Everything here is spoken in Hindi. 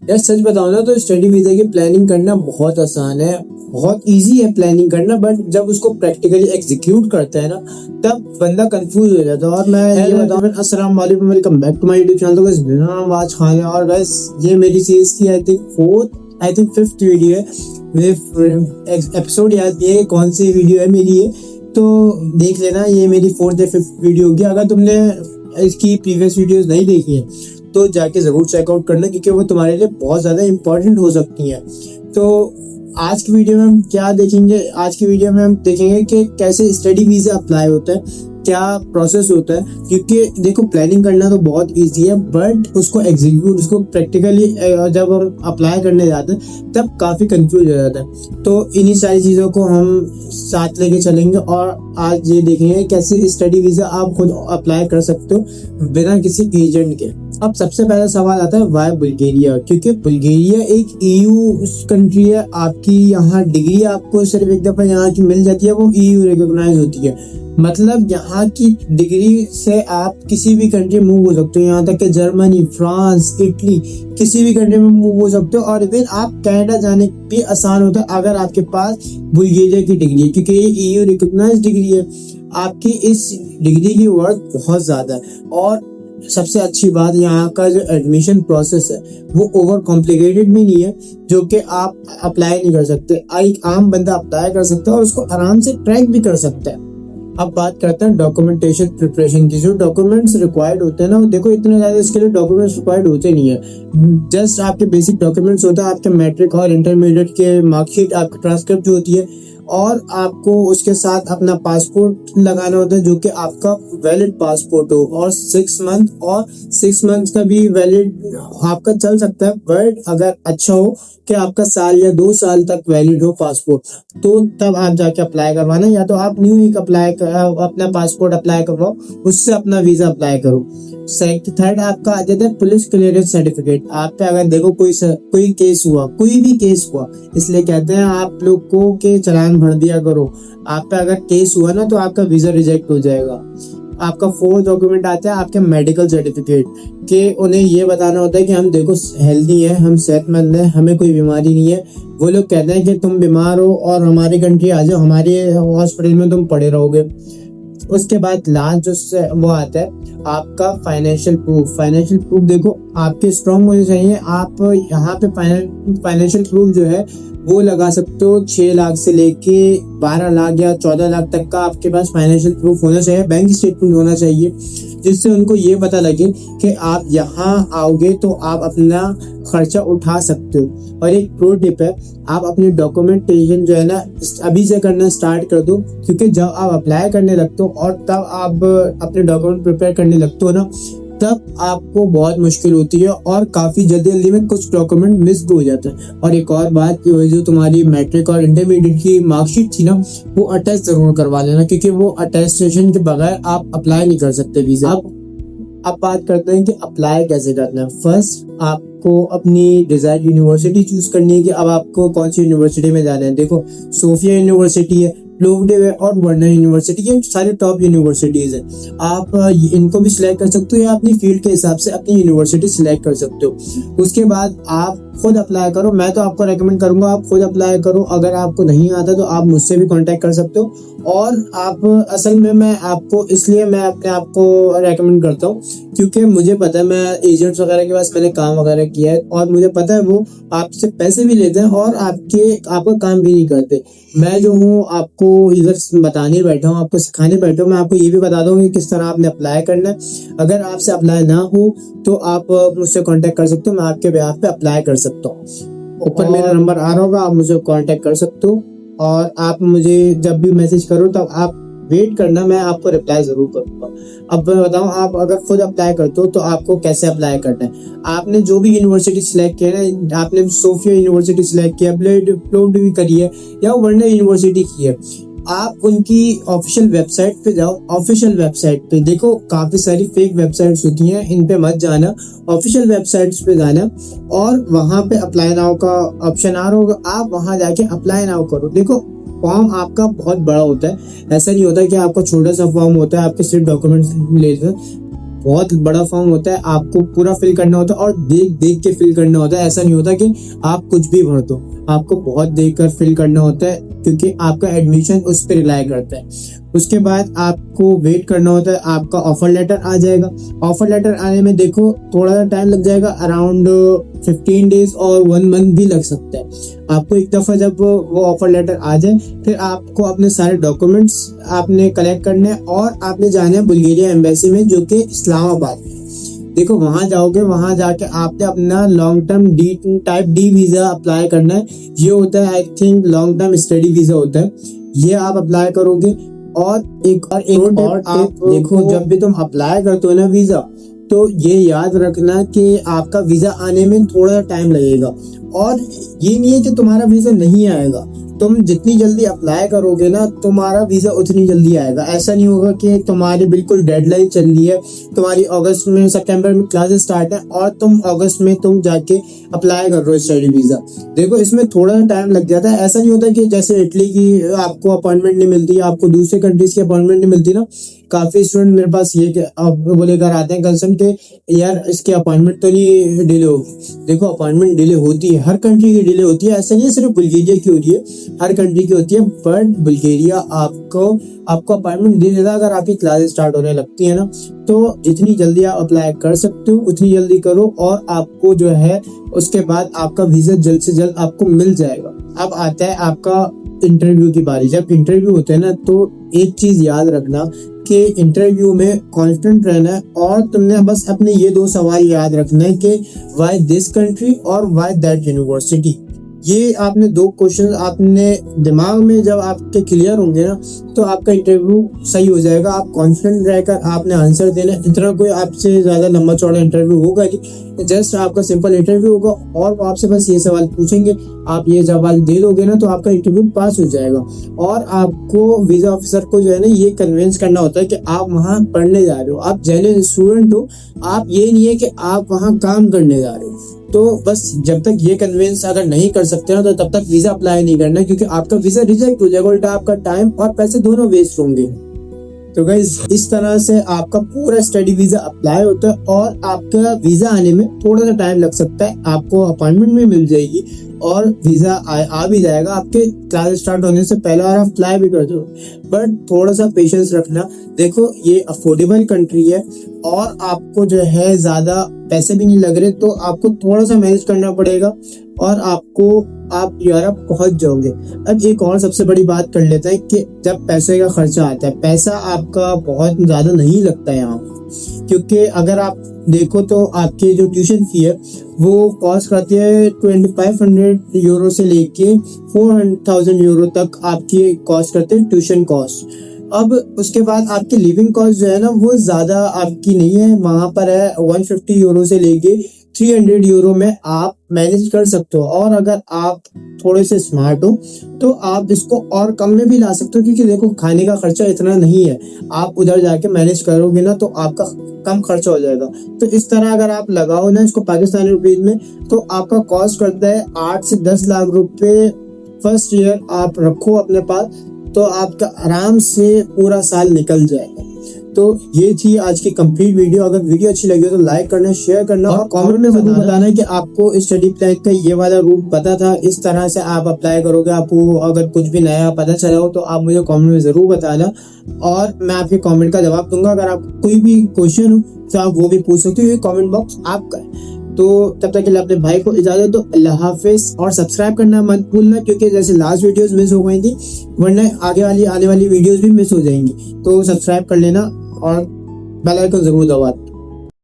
यार सच बताओ ना तो स्टडी वीजा की प्लानिंग करना बहुत आसान है, बहुत इजी है प्लानिंग करना। बट जब उसको प्रैक्टिकली एग्जीक्यूट करता है ना, तब बंदा कंफ्यूज हो जाता है। और मैं ये बताऊं, अस्सलाम वालेकुम, welcome back to my YouTube channel. तो गाइस मेरा नाम आज खान है और गाइस ये मेरी सीरीज की आई थिंक फिफ्थ वीडियो है। मुझे एपिसोड याद नहीं है कौन सी वीडियो है मेरी ये, तो देख लेना। ये मेरी फोर्थ या फिफ्थ वीडियो होगी। अगर तुमने इसकी प्रीवियस वीडियोस नहीं देखी है तो जाके ज़रूर चेकआउट करना, क्योंकि वो तुम्हारे लिए बहुत ज़्यादा इम्पोर्टेंट हो सकती हैं। तो आज की वीडियो में हम क्या देखेंगे, आज की वीडियो में हम देखेंगे कि कैसे स्टडी वीज़ा अप्लाई होता है, क्या प्रोसेस होता है। क्योंकि देखो प्लानिंग करना तो बहुत इजी है, बट उसको एग्जीक्यूट, उसको प्रैक्टिकली जब हम अप्लाई करने जाते हैं तब काफ़ी कंफ्यूज हो जाता है। तो इन्हीं सारी चीज़ों को हम साथ लेके चलेंगे और आज ये देखेंगे कैसे स्टडी वीज़ा आप खुद अप्लाई कर सकते हो बिना किसी एजेंट के। अब सबसे पहला सवाल आता है वाई बुल्गारिया, क्योंकि बुल्गारिया एक ईयू कंट्री है। आपकी यहाँ डिग्री आपको सिर्फ एक दफ़ा यहाँ की मिल जाती है, वो ईयू रिकॉग्नाइज होती है। मतलब यहाँ की डिग्री से आप किसी भी कंट्री मूव हो सकते हो, यहाँ तक कि जर्मनी, फ्रांस, इटली, किसी भी कंट्री में मूव हो सकते हो। और इवन आप कनाडा जाने भी आसान होता है अगर आपके पास बुल्गारिया की डिग्री है, क्योंकि ये ईयू रिकॉग्नाइज डिग्री है। आपकी इस डिग्री की वर्थ बहुत ज़्यादा है। और सबसे अच्छी बात, यहाँ का जो एडमिशन प्रोसेस है वो ओवर कॉम्प्लिकेटेड भी नहीं है, जो कि आप अप्लाई नहीं कर सकते। एक आम बंदा अप्लाई कर सकता है और उसको आराम से ट्रैक भी कर सकता है। अब बात करते हैं डॉक्यूमेंटेशन प्रिपरेशन की। जो डॉक्यूमेंट्स रिक्वायर्ड होते हैं ना, देखो इतने ज़्यादा इसके लिए डॉक्यूमेंट्स रिक्वायर्ड होते नहीं है। जस्ट आपके बेसिक डॉक्यूमेंट्स होता है, आपके मैट्रिक और इंटरमीडिएट के मार्कशीट, आपकी ट्रांसक्रिप्ट जो होती है, और आपको उसके साथ अपना पासपोर्ट लगाना होता है, जो कि आपका वैलिड पासपोर्ट हो। और 6 मंथ का भी वैलिड आपका चल सकता है, बट अगर अच्छा हो कि आपका साल या 2 साल तक वैलिड हो पासपोर्ट, तो तब आप जाके अप्लाई करवाना। या तो आप न्यू एक अपना पासपोर्ट अप्लाई करवाओ, उससे अपना वीजा अप्लाई करो। थर्ड आपका आ जाता है पुलिस क्लियरेंस सर्टिफिकेट। आप पे अगर देखो कोई केस हुआ, कोई भी केस हुआ, इसलिए कहते हैं आप लोग को के चालान भर दिया करो। आप पे अगर केस हुआ ना तो आपका वीजा रिजेक्ट हो जाएगा। आपका फोर्थ डॉक्यूमेंट आता है आपके मेडिकल सर्टिफिकेट, के उन्हें ये बताना होता है कि हम देखो हेल्दी है, हम सेहतमंद है, हमें कोई बीमारी नहीं है। वो लोग कहते हैं कि तुम बीमार हो और हमारी कंट्री आ जाओ, हमारे हॉस्पिटल में तुम पड़े रहोगे। उसके बाद लास्ट जो वो आता है आपका फाइनेंशियल प्रूफ। देखो आपके स्ट्रॉन्ग होने चाहिए। आप यहाँ पे फाइनेंशियल प्रूफ जो है वो लगा सकते हो 6 लाख से लेके 12 लाख या 14 लाख तक का आपके पास फाइनेंशियल प्रूफ होना चाहिए। बैंक स्टेटमेंट होना चाहिए, जिससे उनको ये पता लगे कि आप यहाँ आओगे तो आप अपना खर्चा उठा सकते हो। और एक प्रो टिप है, आप अपनी डॉक्यूमेंटेशन जो है ना अभी से करना स्टार्ट कर दो, क्योंकि जब आप अप्लाई करने लगते हो और तब आप अपने डॉक्यूमेंट प्रिपेयर करने लगते हो ना, तब आपको बहुत मुश्किल होती है और काफ़ी जल्दी में कुछ डॉक्यूमेंट मिस भी हो जाता है। और एक और बात, जो तुम्हारी मैट्रिक और इंटरमीडिएट की मार्कशीट थी ना, वो अटैच जरूर करवा लेना, क्योंकि वो अटेस्टेशन के बगैर आप अप्लाई नहीं कर सकते वीज़ा। अब बात करते हैं कि अप्लाई कैसे करना है। फर्स्ट आपको अपनी डिजायर्ड यूनिवर्सिटी चूज करनी है कि अब आपको कौन सी यूनिवर्सिटी में जाना है। देखो सोफिया यूनिवर्सिटी है, प्लोवडिव है और वर्नर यूनिवर्सिटी, ये सारे टॉप यूनिवर्सिटीज हैं। आप इनको भी सिलेक्ट कर सकते हो या अपनी फील्ड के हिसाब से अपनी यूनिवर्सिटी सिलेक्ट कर सकते हो। उसके बाद आप खुद अप्लाई करो। मैं तो आपको रेकमेंड करूंगा आप खुद अप्लाई करो। अगर आपको नहीं आता तो आप मुझसे भी कांटेक्ट कर सकते हो। और आप असल में मैं अपने आप को रेकमेंड करता हूँ, क्योंकि मुझे पता है, मैं एजेंट्स वगैरह के पास मैंने काम वगैरह किया है और मुझे पता है वो आपसे पैसे भी लेते हैं और आपका काम भी नहीं करते। मैं जो हूँ आपको इधर बताने बैठा हूँ, आपको सिखाने बैठा हूँ। मैं आपको ये भी बता दूंगा कि किस तरह आपने अप्लाई करना है। अगर आपसे अप्लाई ना हो तो आप मुझसे कांटेक्ट कर सकते हो, मैं आपके बेहाफ पे अप्लाई कर सकता हूँ। ऊपर मेरा नंबर आ रहा होगा, आप मुझे कांटेक्ट कर सकते हो। और आप मुझे जब भी मैसेज करो तब आप वेट करना, मैं आपको रिप्लाई जरूर करूंगा। अब मैं बताऊं, आप अगर खुद अप्लाई करते हो तो आपको कैसे अप्लाई करना है। आपने जो भी यूनिवर्सिटी सिलेक्ट किया है, आपने सोफिया यूनिवर्सिटी सिलेक्ट किया, प्लोवडिव करी है या वर्नर यूनिवर्सिटी की है, आप उनकी ऑफिशियल वेबसाइट पे जाओ। ऑफिशियल वेबसाइट पे देखो काफी सारी फेक वेबसाइट्स होती हैं, इन पे मत जाना, ऑफिशियल वेबसाइट्स पे जाना और वहां पे अप्लाई नाउ का ऑप्शन आ रहा होगा, आप वहां जाके अप्लाई नाउ करो। देखो फॉर्म आपका बहुत बड़ा होता है, ऐसा नहीं होता कि आपका छोटा सा फॉर्म होता है, आपके सिर्फ डॉक्यूमेंट्स लेते हैं। बहुत बड़ा फॉर्म होता है, आपको पूरा फिल करना होता है और देख देख के फिल करना होता है। ऐसा नहीं होता कि आप कुछ भी भर दो, आपको बहुत देख कर फिल करना होता है क्योंकि आपका एडमिशन उस पर रिलाई करता है। उसके बाद आपको वेट करना होता है, आपका ऑफर लेटर आ जाएगा। ऑफर लेटर आने में देखो थोड़ा सा टाइम लग जाएगा, अराउंड 15 डेज और 1 मंथ भी लग सकता है। आपको एक दफ़ा जब वो ऑफर लेटर आ जाए, फिर आपको अपने सारे डॉक्यूमेंट्स आपने कलेक्ट करने हैं और आपने जाना है बुल्गारिया एम्बेसी में, जो कि इस्लामाबाद में। देखो वहां जाओगे, वहां जाके आपने अपना long term type D visa apply करना है। ये होता है I think long term study visa होता है, ये आप अप्लाई करोगे। और एक और आप देखो, जब भी तुम अप्लाई करते हो ना वीज़ा, तो ये याद रखना कि आपका वीज़ा आने में थोड़ा टाइम लगेगा। और ये नहीं है कि तुम्हारा वीज़ा नहीं आएगा, तुम जितनी जल्दी अप्लाई करोगे ना तुम्हारा वीज़ा उतनी जल्दी आएगा। ऐसा नहीं होगा कि तुम्हारी बिल्कुल डेडलाइन चल रही है, तुम्हारी अगस्त में सितंबर में क्लासेस स्टार्ट है और तुम अगस्त में तुम जाके अप्लाई कर रहे हो स्टडी वीज़ा। देखो इसमें थोड़ा टाइम लग जाता है। ऐसा नहीं होता कि जैसे इटली की आपको अपॉइंटमेंट नहीं मिलती, आपको दूसरे कंट्रीज की अपॉइंटमेंट नहीं मिलती ना। काफ़ी स्टूडेंट मेरे पास ये बोले कर आते हैं कंसर्न के यार इसकी अपॉइंटमेंट तो नहीं डिले होगी। देखो अपॉइंटमेंट डिले होती है, हर कंट्री की डिले होती है, ऐसा नहीं सिर्फ बुल्गारिया की होती है, हर कंट्री की होती है। बट बुल्गारिया आपको अपॉइंटमेंट दे देता अगर आपकी क्लासेस स्टार्ट होने लगती है ना। तो जितनी जल्दी आप अप्लाई कर सकते हो उतनी जल्दी करो और आपको जो है उसके बाद आपका वीज़ा जल्द से जल्द आपको मिल जाएगा। अब आता है आपका इंटरव्यू की बारी। जब इंटरव्यू होता है ना तो एक चीज़ याद रखना कि इंटरव्यू में कॉन्फिडेंट रहना है और तुमने बस अपने ये 2 सवाल याद रखना है कि वाई दिस कंट्री और वाई दैट यूनिवर्सिटी। ये आपने 2 क्वेश्चन आपने दिमाग में जब आपके क्लियर होंगे ना तो आपका इंटरव्यू सही हो जाएगा। आप कॉन्फिडेंट रहकर आपने आंसर देना। इतना कोई आपसे ज़्यादा लंबा चौड़ा इंटरव्यू होगा नहीं, जस्ट आपका सिंपल इंटरव्यू होगा और वो आपसे बस ये सवाल पूछेंगे, आप ये सवाल दे दोगे ना तो आपका इंटरव्यू पास हो जाएगा। और आपको वीज़ा ऑफिसर को जो है ना ये कन्विंस करना होता है कि आप वहाँ पढ़ने जा रहे हो, आप जेन्युइन स्टूडेंट हो, आप ये नहीं है कि आप वहाँ काम करने जा रहे हो। तो बस जब तक ये कन्विंस अगर नहीं कर सकते ना तो तब तक वीज़ा अप्लाई नहीं करना, क्योंकि आपका वीज़ा रिजेक्ट हो जाएगा, उल्टा आपका टाइम और पैसे दोनों वेस्ट होंगे। तो गाइस इस तरह से आपका पूरा स्टडी वीज़ा अप्लाई होता है और आपका वीज़ा आने में थोड़ा सा टाइम लग सकता है। आपको अपॉइंटमेंट भी मिल जाएगी और वीज़ा आ भी जाएगा आपके क्लास स्टार्ट होने से पहले और आप अप्लाई भी कर दो। बट थोड़ा सा पेशेंस रखना। देखो ये अफोर्डेबल कंट्री है और आपको जो है ज़्यादा पैसे भी नहीं लग रहे, तो आपको थोड़ा सा मैनेज करना पड़ेगा और आप यूरोप पहुंच जाओगे। अब एक और सबसे बड़ी बात कर लेते हैं कि जब पैसे का खर्चा आता है, पैसा आपका बहुत ज़्यादा नहीं लगता है यहाँ, क्योंकि अगर आप देखो तो आपकी जो ट्यूशन फी है वो कॉस्ट करती है 2500 यूरो से लेके 4000 यूरो तक आपकी कॉस्ट करते हैं ट्यूशन कॉस्ट। अब उसके बाद आपकी लिविंग कॉस्ट जो है ना वो ज़्यादा आपकी नहीं है, वहाँ पर है 150 यूरो से लेके 300 यूरो में आप मैनेज कर सकते हो। और अगर आप थोड़े से स्मार्ट हो तो आप इसको और कम में भी ला सकते हो, क्योंकि देखो खाने का खर्चा इतना नहीं है, आप उधर जाके मैनेज करोगे ना तो आपका कम खर्चा हो जाएगा। तो इस तरह अगर आप लगाओ ना इसको पाकिस्तानी रुपीज में तो आपका कॉस्ट करता है 8 से 10 लाख रुपए फर्स्ट ईयर आप रखो अपने पास, तो आपका आराम से पूरा साल निकल जाएगा। तो ये थी आज की कंप्लीट वीडियो। अगर वीडियो अच्छी लगी हो तो लाइक करना, शेयर करना और कमेंट में जरूर बताना कि आपको इस स्टडी प्लान का ये वाला रूट पता था, इस तरह से आप अप्लाई करोगे। आपको अगर कुछ भी नया पता चला हो तो आप मुझे कमेंट में ज़रूर बताना और मैं आपके कमेंट का जवाब दूंगा। अगर आपको कोई भी क्वेश्चन हो तो आप वो भी पूछ सकते हो, ये कमेंट बॉक्स आपका है। तो तब तक के लिए अपने भाई को इजाजत दो, अल्लाह हाफिज। और सब्सक्राइब करना मत भूलना, क्योंकि जैसे लास्ट वीडियोस मिस हो गई थी वरना आने वाली वीडियोस भी मिस हो जाएंगी। तो सब्सक्राइब कर लेना और बेल आइकन जरूर दबा।